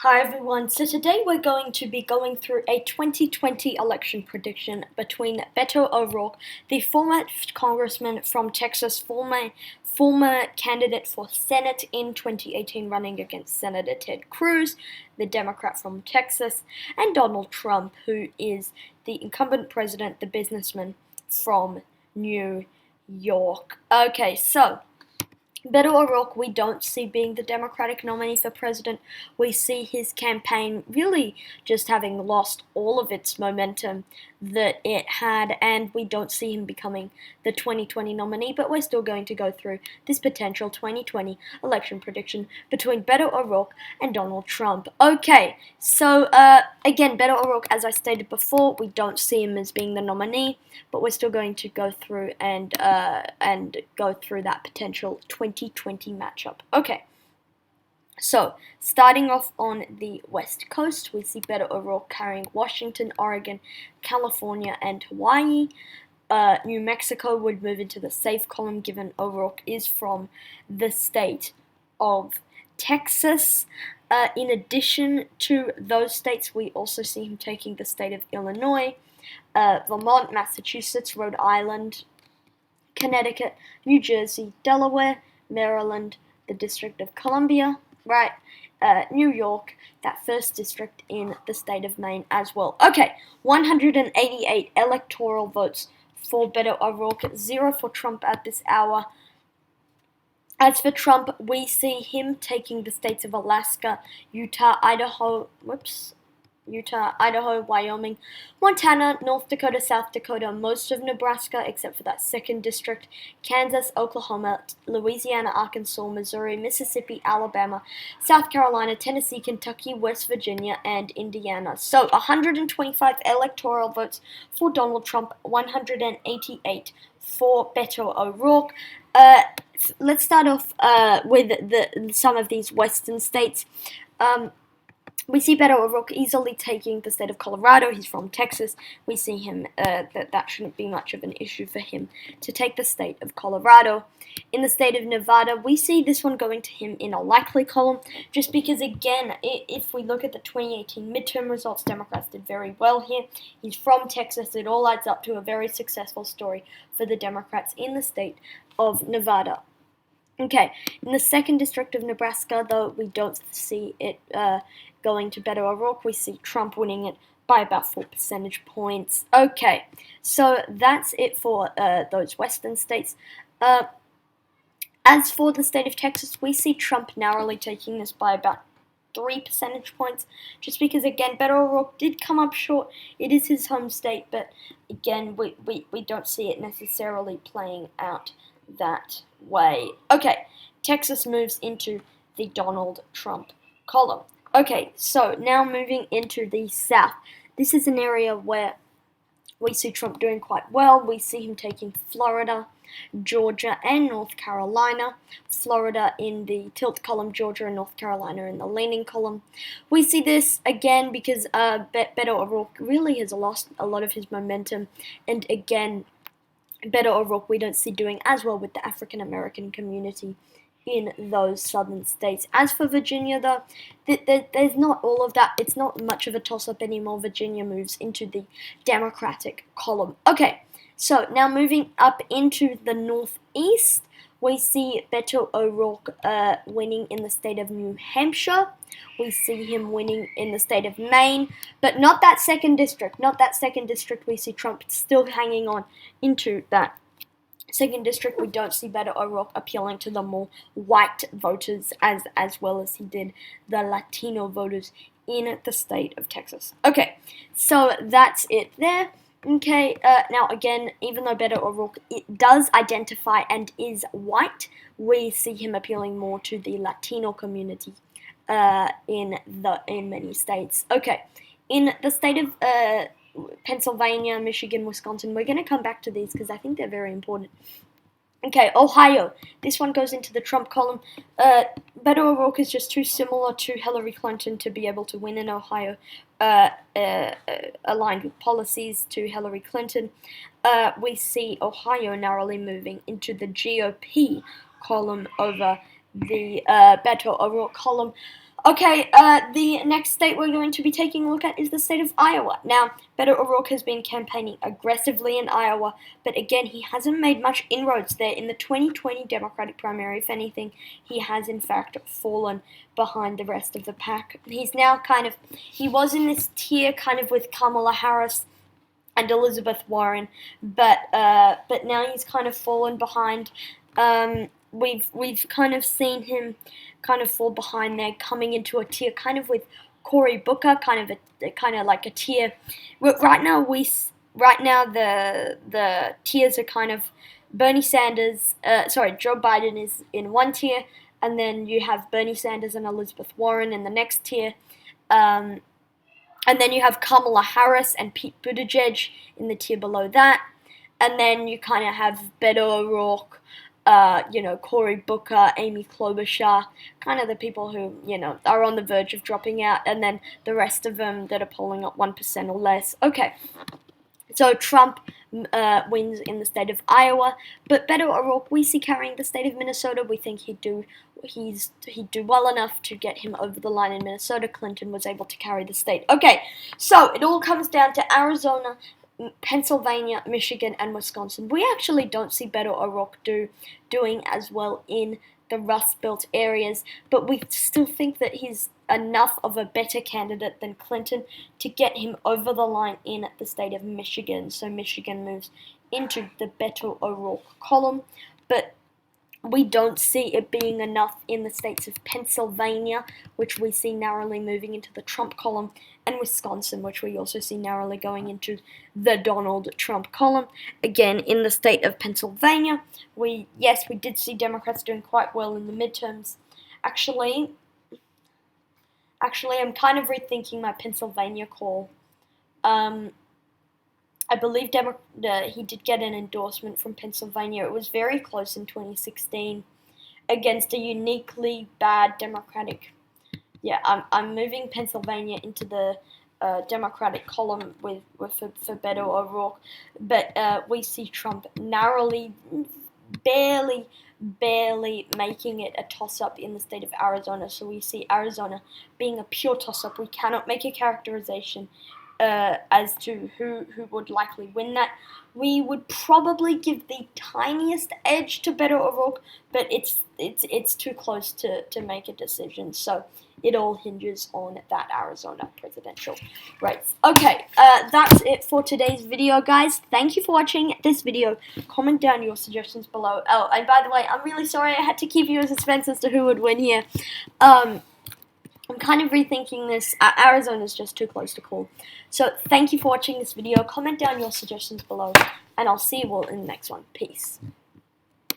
Hi everyone, so today we're going to be going through a 2020 election prediction between Beto O'Rourke, the former congressman from Texas, former candidate for Senate in 2018 running against Senator Ted Cruz, the Democrat from Texas, and Donald Trump, who is the incumbent president, the businessman from New York. Okay, so Beto O'Rourke, we don't see being the Democratic nominee for president. We see his campaign really just having lost all of its momentum that it had, and we don't see him becoming the 2020 nominee, but we're still going to go through this potential 2020 election prediction between Beto O'Rourke and Donald Trump. Okay, so again, Beto O'Rourke, as I stated before, we don't see him as being the nominee, but we're still going to go through and go through that potential 2020 matchup. Okay, so starting off on the West Coast, we see Beto O'Rourke carrying Washington, Oregon, California, and Hawaii. New Mexico would move into the safe column given O'Rourke is from the state of Texas. In addition to those states, we also see him taking the state of Illinois, Vermont, Massachusetts, Rhode Island, Connecticut, New Jersey, Delaware, Maryland, the District of Columbia, right? New York, that first district in the state of Maine as well. Okay, 188 electoral votes for Beto O'Rourke, 0 for Trump at this hour. As for Trump, we see him taking the states of Alaska, Utah, Idaho, Wyoming, Montana, North Dakota, South Dakota, most of Nebraska except for that second district, Kansas, Oklahoma, Louisiana, Arkansas, Missouri, Mississippi, Alabama, South Carolina, Tennessee, Kentucky, West Virginia, and Indiana. So 125 electoral votes for Donald Trump, 188 for Beto O'Rourke. Let's start off with some of these western states. We see Beto O'Rourke easily taking the state of Colorado. He's from Texas. We see him, that shouldn't be much of an issue for him to take the state of Colorado. In the state of Nevada, we see this one going to him in a likely column, just because, again, if we look at the 2018 midterm results, Democrats did very well here. He's from Texas. It all adds up to a very successful story for the Democrats in the state of Nevada. Okay, in the second district of Nebraska, though, we don't see it going to Beto O'Rourke. We see Trump winning it by about 4 percentage points. Okay, so that's it for those western states. As for the state of Texas, we see Trump narrowly taking this by about 3 percentage points, just because, again, Beto O'Rourke did come up short. It is his home state, but, again, we don't see it necessarily playing out that way. Okay, Texas moves into the Donald Trump column. Okay, so now moving into the South. This is an area where we see Trump doing quite well. We see him taking Florida, Georgia, and North Carolina. Florida in the tilt column, Georgia and North Carolina in the leaning column. We see this again because Beto O'Rourke really has lost a lot of his momentum, and again, Beto O'Rourke we don't see doing as well with the African American community in those southern states. As for Virginia, though, there's not all of that. It's not much of a toss-up anymore. Virginia moves into the Democratic column. Okay, so now moving up into the Northeast, we see Beto O'Rourke winning in the state of New Hampshire. We see him winning in the state of Maine, but not that second district. Not that second district. We see Trump still hanging on into that second district. We don't see Beto O'Rourke appealing to the more white voters as well as he did the Latino voters in the state of Texas. Okay, so that's it there. Okay, now again, even though Beto O'Rourke does identify and is white, we see him appealing more to the Latino community in many states. Okay, in the state of Pennsylvania, Michigan, Wisconsin, we're going to come back to these because I think they're very important. Okay, Ohio. This one goes into the Trump column. Beto O'Rourke is just too similar to Hillary Clinton to be able to win in Ohio, aligned with policies to Hillary Clinton. We see Ohio narrowly moving into the GOP column over the Beto O'Rourke column. Okay, the next state we're going to be taking a look at is the state of Iowa. Now, Beto O'Rourke has been campaigning aggressively in Iowa, but again, he hasn't made much inroads there. In the 2020 Democratic primary, if anything, he has in fact fallen behind the rest of the pack. He's now he was in this tier kind of with Kamala Harris and Elizabeth Warren, but now he's kind of fallen behind. We've kind of seen him kind of fall behind there, coming into a tier kind of with Cory Booker, kind of like a tier. Right now the tiers are kind of Bernie Sanders. Joe Biden is in one tier, and then you have Bernie Sanders and Elizabeth Warren in the next tier. And then you have Kamala Harris and Pete Buttigieg in the tier below that. And then you kind of have Beto O'Rourke, Cory Booker, Amy Klobuchar, kind of the people who, are on the verge of dropping out. And then the rest of them that are polling at 1% or less. Okay, so Trump wins in the state of Iowa, but Beto O'Rourke we see carrying the state of Minnesota. We think he'd do well enough to get him over the line in Minnesota. Clinton was able to carry the state. Okay, so it all comes down to Arizona, Pennsylvania, Michigan, and Wisconsin. We actually don't see Beto O'Rourke doing as well in the Rust Belt areas, but we still think that he's enough of a better candidate than Clinton to get him over the line in the state of Michigan. So Michigan moves into the Beto O'Rourke column, but we don't see it being enough in the states of Pennsylvania, which we see narrowly moving into the Trump column, and Wisconsin, which we also see narrowly going into the Donald Trump column. Again, in the state of Pennsylvania, we did see Democrats doing quite well in the midterms. Actually, I'm kind of rethinking my Pennsylvania call. I believe he did get an endorsement from Pennsylvania. It was very close in 2016 against a uniquely bad Democratic. Yeah, I'm moving Pennsylvania into the Democratic column for Beto O'Rourke, but we see Trump narrowly, barely making it a toss-up in the state of Arizona. So we see Arizona being a pure toss-up. We cannot make a characterization as to who would likely win that. We would probably give the tiniest edge to Beto O'Rourke, but it's too close to make a decision. So it all hinges on that Arizona presidential race. Okay, that's it for today's video, guys. Thank you for watching this video. Comment down your suggestions below. Oh, and by the way, I'm really sorry I had to keep you in suspense as to who would win here. I'm kind of rethinking this. Arizona's just too close to call. So thank you for watching this video. Comment down your suggestions below, and I'll see you all in the next one. Peace.